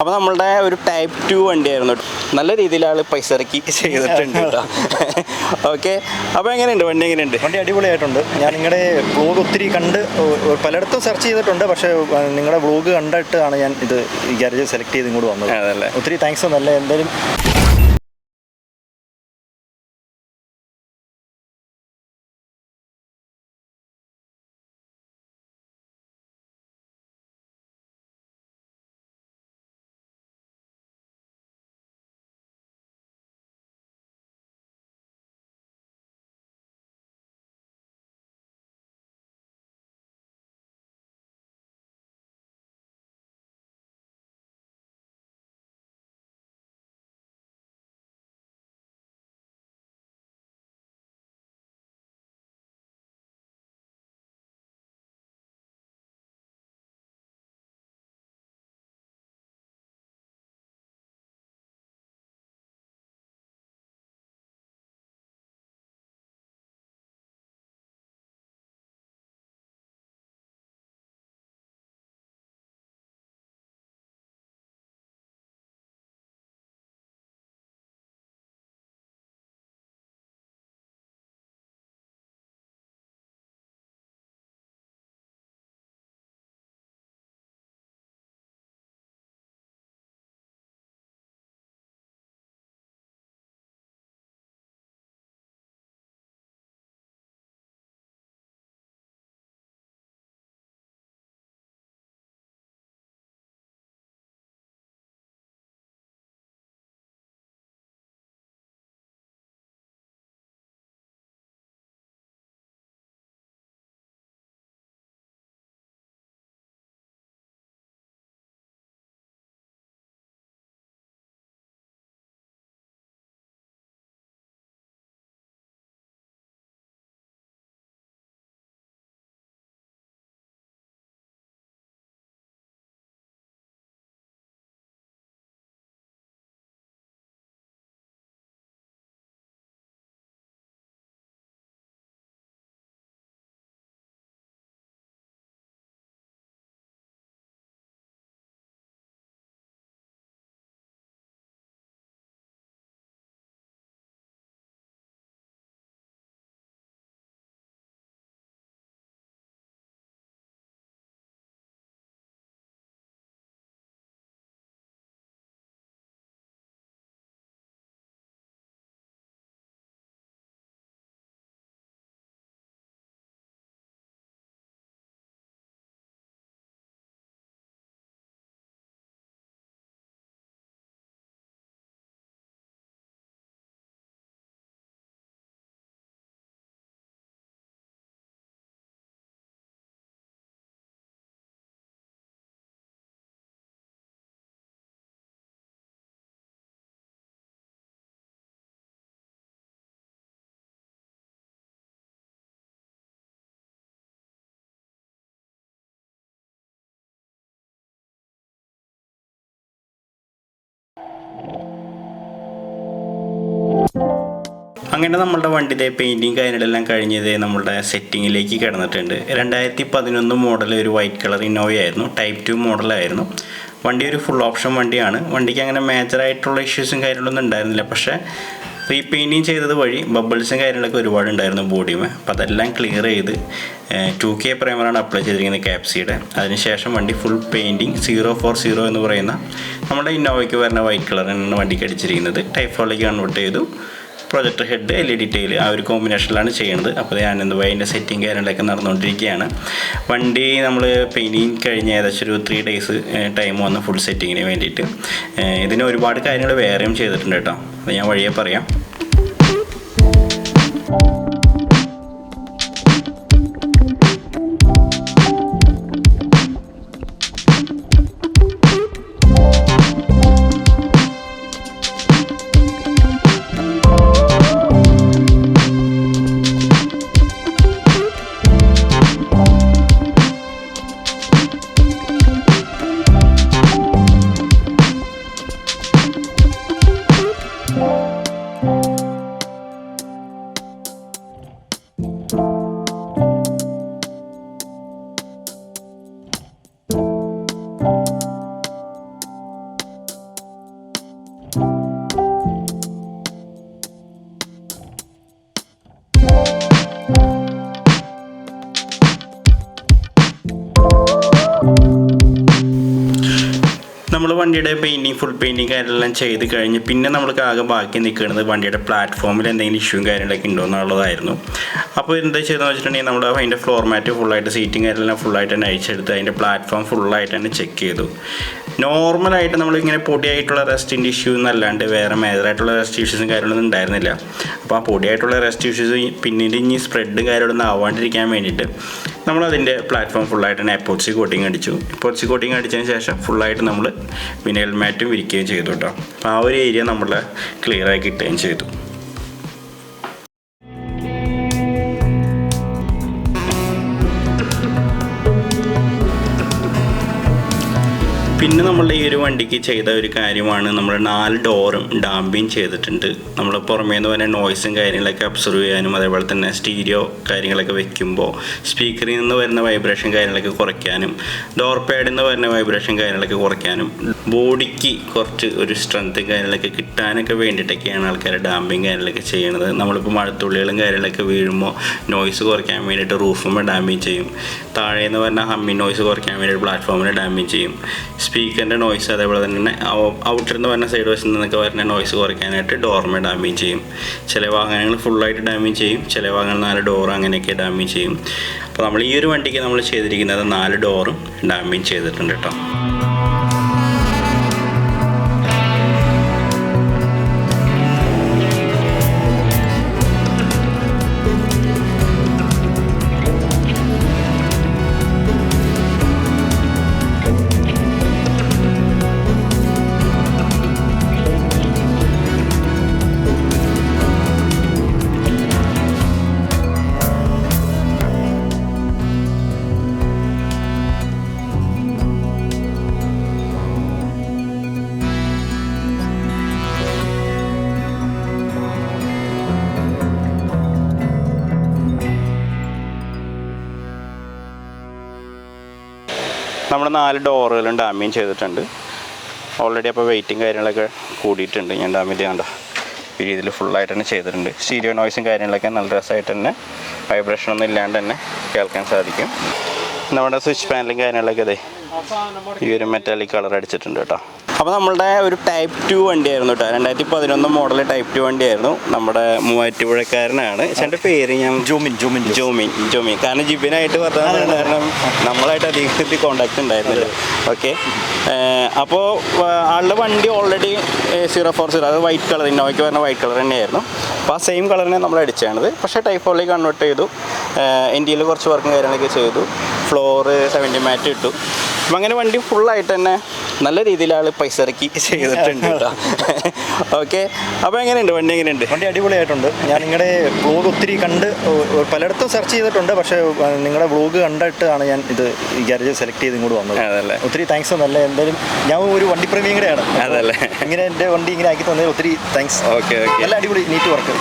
അപ്പോൾ നമ്മളുടെ ഒരു ടൈപ്പ് 2 വണ്ടിയായിരുന്നു. നല്ല രീതിയിൽ ആൾ പൈസ ഇറക്കി ചെയ്തിട്ടുണ്ട് കേട്ടോ. ഓക്കെ, അപ്പോൾ എങ്ങനെയുണ്ട് വണ്ടി? എങ്ങനെയുണ്ട് വണ്ടി? അടിപൊളിയായിട്ടുണ്ട്. ഞാൻ നിങ്ങളുടെ വ്ളോഗ് ഒത്തിരി കണ്ട് പലയിടത്തും സെർച്ച് ചെയ്തിട്ടുണ്ട്, പക്ഷേ നിങ്ങളുടെ വ്ളോഗ് കണ്ടിട്ടാണ് ഞാൻ ഇത് ഈ ഗാരേജ് സെലക്ട് ചെയ്ത് ഇങ്ങോട്ട് വന്നത്. അതല്ലേ, ഒത്തിരി താങ്ക്സ്. ഒന്നല്ല, എന്തായാലും അങ്ങനെ നമ്മളുടെ വണ്ടിയുടെ പെയിൻറ്റിങ് കാര്യങ്ങളെല്ലാം കഴിഞ്ഞത് നമ്മളുടെ സെറ്റിങ്ങിലേക്ക് കിടന്നിട്ടുണ്ട്. 2011 മോഡൽ ഒരു വൈറ്റ് കളർ ഇന്നോവ ആയിരുന്നു. ടൈപ്പ് 2 മോഡലായിരുന്നു. വണ്ടി ഒരു ഫുൾ ഓപ്ഷൻ വണ്ടിയാണ്. വണ്ടിക്ക് അങ്ങനെ മേജറായിട്ടുള്ള ഇഷ്യൂസും കാര്യങ്ങളൊന്നും ഉണ്ടായിരുന്നില്ല. പക്ഷേ റീപെയിൻറ്റിങ് ചെയ്തത് വഴി ബബിൾസും കാര്യങ്ങളൊക്കെ ഒരുപാട് ഉണ്ടായിരുന്നു ബോഡിയുമേ. അപ്പോൾ അതെല്ലാം ക്ലിയർ ചെയ്ത് 2K പ്രൈമറാണ് അപ്ലൈ ചെയ്തിരിക്കുന്നത് ക്യാപ്സിയുടെ. അതിനുശേഷം വണ്ടി ഫുൾ പെയിൻറ്റിങ് 040 എന്ന് പറയുന്ന നമ്മുടെ ഇന്നോവയ്ക്ക് വരുന്ന വൈറ്റ് കളറാണ് വണ്ടിക്ക് അടിച്ചിരിക്കുന്നത്. ടൈപ്പ് 4ലേക്ക് കൺവേർട്ട് ചെയ്തു. പ്രൊജക്ടർ ഹെഡ്, LED ടൈൽ ആ ഒരു കോമ്പിനേഷനിലാണ് ചെയ്യുന്നത്. അപ്പോൾ ഞാനെന്തുവാ അതിൻ്റെ സെറ്റിങ് കാര്യങ്ങളൊക്കെ നടന്നുകൊണ്ടിരിക്കുകയാണ്. വണ്ടി നമ്മൾ പെയിൻറ്റിങ് കഴിഞ്ഞ് ഏകദേശം ഒരു 3 days ടൈം വന്നു ഫുൾ സെറ്റിങ്ങിന് വേണ്ടിയിട്ട്. ഇതിന് ഒരുപാട് കാര്യങ്ങൾ വേറെയും ചെയ്തിട്ടുണ്ട് കേട്ടോ. അത് ഞാൻ വഴിയെ പറയാം. നമ്മൾ വണ്ടിയുടെ ഫുൾ പെയിൻറ്റിങ് കാര്യങ്ങളെല്ലാം ചെയ്ത് കഴിഞ്ഞ് പിന്നെ നമ്മൾക്ക് ആകെ ബാക്കി നിൽക്കുന്നത് വണ്ടിയുടെ പ്ലാറ്റ്ഫോമിൽ എന്തെങ്കിലും ഇഷ്യൂവും കാര്യങ്ങളൊക്കെ ഉണ്ടോ എന്നുള്ളതായിരുന്നു. അപ്പോൾ എന്താ ചെയ്തതെന്ന് വെച്ചിട്ടുണ്ടെങ്കിൽ നമ്മൾ അതിൻ്റെ ഫ്ലോർ മാറ്റ് ഫുള്ളായിട്ട് സീറ്റിംഗ് കാര്യങ്ങളെല്ലാം ഫുള്ളായിട്ട് തന്നെ അയച്ചെടുത്ത് അതിൻ്റെ പ്ലാറ്റ്ഫോം ഫുള്ളായിട്ട് തന്നെ ചെക്ക് ചെയ്തു. നോർമലായിട്ട് നമ്മളിങ്ങനെ പൊടിയായിട്ടുള്ള റെസ്റ്റിൻ്റെ ഇഷ്യൂ എന്നല്ലാണ്ട് വേറെ മേജറായിട്ടുള്ള റെസ്റ്റ് ഇഷ്യൂസും കാര്യങ്ങളൊന്നും ഉണ്ടായിരുന്നില്ല. അപ്പോൾ ആ പൊടിയായിട്ടുള്ള റെസ്റ്റ് ഇഷ്യൂസ് പിന്നീട് ഇനി സ്പ്രെഡ് കാര്യങ്ങളൊന്നും ആവാണ്ടിരിക്കാൻ വേണ്ടിയിട്ട് നമ്മളതിൻ്റെ പ്ലാറ്റ്ഫോം ഫുള്ളായിട്ട് തന്നെ എപ്പോക്സി കോട്ടിങ് അടിച്ചു. എപ്പോക്സി കോട്ടിങ് അടിച്ചതിന് ശേഷം ഫുള്ളായിട്ട് നമ്മൾ വിനൈൽ മാറ്റും വിരിക്കുകയും ചെയ്തു കേട്ടോ. അപ്പോൾ ആ ഒരു ഏരിയ നമ്മൾ ക്ലിയറായി കിട്ടുകയും ചെയ്തു. പിന്നെ നമ്മളുടെ ഈ ഒരു വണ്ടിക്ക് ചെയ്ത ഒരു കാര്യമാണ് നമ്മൾ 4 ഡോറും ഡാമ്പിങ് ചെയ്തിട്ടുണ്ട്. നമ്മൾ പുറമേ നിന്ന് പറഞ്ഞ നോയ്സും കാര്യങ്ങളൊക്കെ അബ്സർവ് ചെയ്യാനും അതേപോലെ തന്നെ സ്റ്റീരിയോ കാര്യങ്ങളൊക്കെ വെക്കുമ്പോൾ സ്പീക്കറിൽ നിന്ന് വരുന്ന വൈബ്രേഷൻ കാര്യങ്ങളൊക്കെ കുറയ്ക്കാനും ഡോർ പാഡിൽ നിന്ന് വരുന്ന വൈബ്രേഷൻ കാര്യങ്ങളൊക്കെ കുറയ്ക്കാനും ബോഡിക്ക് കുറച്ച് ഒരു സ്ട്രെങ്ത്തും കാര്യങ്ങളൊക്കെ കിട്ടാനൊക്കെ വേണ്ടിയിട്ടൊക്കെയാണ് ആൾക്കാർ ഡാമ്പിങ് കാര്യങ്ങളൊക്കെ ചെയ്യണത്. നമ്മളിപ്പോൾ മഴത്തുള്ളികളും കാര്യങ്ങളൊക്കെ വീഴുമ്പോൾ നോയ്സ് കുറയ്ക്കാൻ വേണ്ടിയിട്ട് റൂഫുമ്പോൾ ഡാമ്പിങ് ചെയ്യും. താഴേന്ന് പറഞ്ഞാൽ ഹമ്മിങ് നോയ്സ് കുറയ്ക്കാൻ വേണ്ടിയിട്ട് പ്ലാറ്റ്ഫോമിൽ ഡാമ്പിങ് ചെയ്യും. സ്പീക്കറിൻ്റെ നോയ്സ് അതേപോലെ തന്നെ ഔട്ടറിൽ നിന്ന് വരുന്ന സൈഡ് വശത്ത് നിന്നൊക്കെ വരുന്ന നോയ്സ് കുറയ്ക്കാനായിട്ട് ഡോർമേ ഡാമേജ് ചെയ്യും. ചില വാഹനങ്ങൾ ഫുള്ളായിട്ട് ഡാമേജ് ചെയ്യും, ചില വാഹനങ്ങൾ 4 ഡോർ അങ്ങനെയൊക്കെ ഡാമേജ് ചെയ്യും. അപ്പോൾ നമ്മൾ ഈ ഒരു വണ്ടിക്ക് നമ്മൾ ചെയ്തിരിക്കുന്നത് 4 ഡോറും ഡാമേജ് ചെയ്തിട്ടുണ്ട് കേട്ടോ. നമ്മൾ 4 ഡോറുകളും ഡാമേജ് ചെയ്തിട്ടുണ്ട് ഓൾറെഡി. അപ്പോൾ വെയിറ്റും കാര്യങ്ങളൊക്കെ കൂടിയിട്ടുണ്ട്. ഞാൻ ഡാമേജ് ചെയ്യണ്ട ഈ രീതിയിൽ ഫുള്ളായിട്ട് തന്നെ ചെയ്തിട്ടുണ്ട്. സ്റ്റീരിയോ നോയ്സും കാര്യങ്ങളൊക്കെ നല്ല രസമായിട്ട് തന്നെ വൈബ്രേഷനൊന്നും ഇല്ലാണ്ട് തന്നെ കേൾക്കാൻ സാധിക്കും. നമ്മുടെ സ്വിച്ച് പാനലും കാര്യങ്ങളൊക്കെ അതെ ഈ ഒരു മെറ്റാലിക് കളർ അടിച്ചിട്ടുണ്ട് കേട്ടോ. അപ്പോൾ നമ്മളുടെ ഒരു Type 2 വണ്ടിയായിരുന്നു കേട്ടോ. 2011 മോഡൽ Type 2 വണ്ടിയായിരുന്നു. നമ്മുടെ മൂവാറ്റുപുഴക്കാരനാണ്. എൻ്റെ പേര് ഞാൻ ജോമിൻ കാരണം ജിബിനായിട്ട് പറഞ്ഞ കാരണം നമ്മളായിട്ട് അധികം കോണ്ടാക്ട് ഉണ്ടായിരുന്നില്ല. ഓക്കെ, അപ്പോൾ ആളുടെ വണ്ടി ഓൾറെഡി 040 അത് വൈറ്റ് കളർ ഇന്നോവയ്ക്ക് പറഞ്ഞ വൈറ്റ് കളർ തന്നെയായിരുന്നു. അപ്പോൾ ആ സെയിം കളറിനെ നമ്മൾ അടിച്ചാണത്. പക്ഷേ Type 4ലേക്ക് കൺവേർട്ട് ചെയ്തു. ഇന്ത്യയിൽ കുറച്ച് വർക്കും കാര്യങ്ങളൊക്കെ ചെയ്തു. ഫ്ലോറ് 70 മാറ്റ് ഇട്ടു. അപ്പം അങ്ങനെ വണ്ടി ഫുള്ളായിട്ട് തന്നെ നല്ല രീതിയിൽ ആൾ പൈസ ഇറക്കി ചെയ്തിട്ടുണ്ട് കേട്ടോ. ഓക്കെ, അപ്പോൾ എങ്ങനെയുണ്ട് വണ്ടി? എങ്ങനെയുണ്ട് വണ്ടി? അടിപൊളിയായിട്ടുണ്ട്. ഞാൻ നിങ്ങളുടെ വ്ളോഗ് ഒത്തിരി കണ്ട് പലയിടത്തും സെർച്ച് ചെയ്തിട്ടുണ്ട്. പക്ഷേ നിങ്ങളുടെ വ്ളോഗ് കണ്ടിട്ടാണ് ഞാൻ ഇത് ഈ ഗാരേജ് സെലക്ട് ചെയ്ത് ഇങ്ങോട്ട് വന്നത്. അതല്ലേ, ഒത്തിരി താങ്ക്സ്. നല്ല എന്തായാലും ഞാൻ ഒരു വണ്ടി പ്രേമിയും കൂടെയാണ്. അതല്ലേ, ഇങ്ങനെ എൻ്റെ വണ്ടി ഇങ്ങനെ ആക്കി തന്നതിൽ ഒത്തിരി താങ്ക്സ്. ഓക്കെ, നല്ല അടിപൊളി നീറ്റ് വർക്ക്.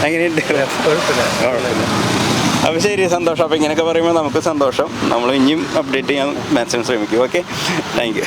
എങ്ങനെയുണ്ട്? അപ്പോൾ ശരി, സന്തോഷം. അപ്പോൾ ഇങ്ങനെയൊക്കെ പറയുമ്പോൾ നമുക്ക് സന്തോഷം. നമ്മൾ ഇനിയും അപ്ഡേറ്റ് ചെയ്യാൻ മാക്സിമം ശ്രമിക്കും. Okay, thank you.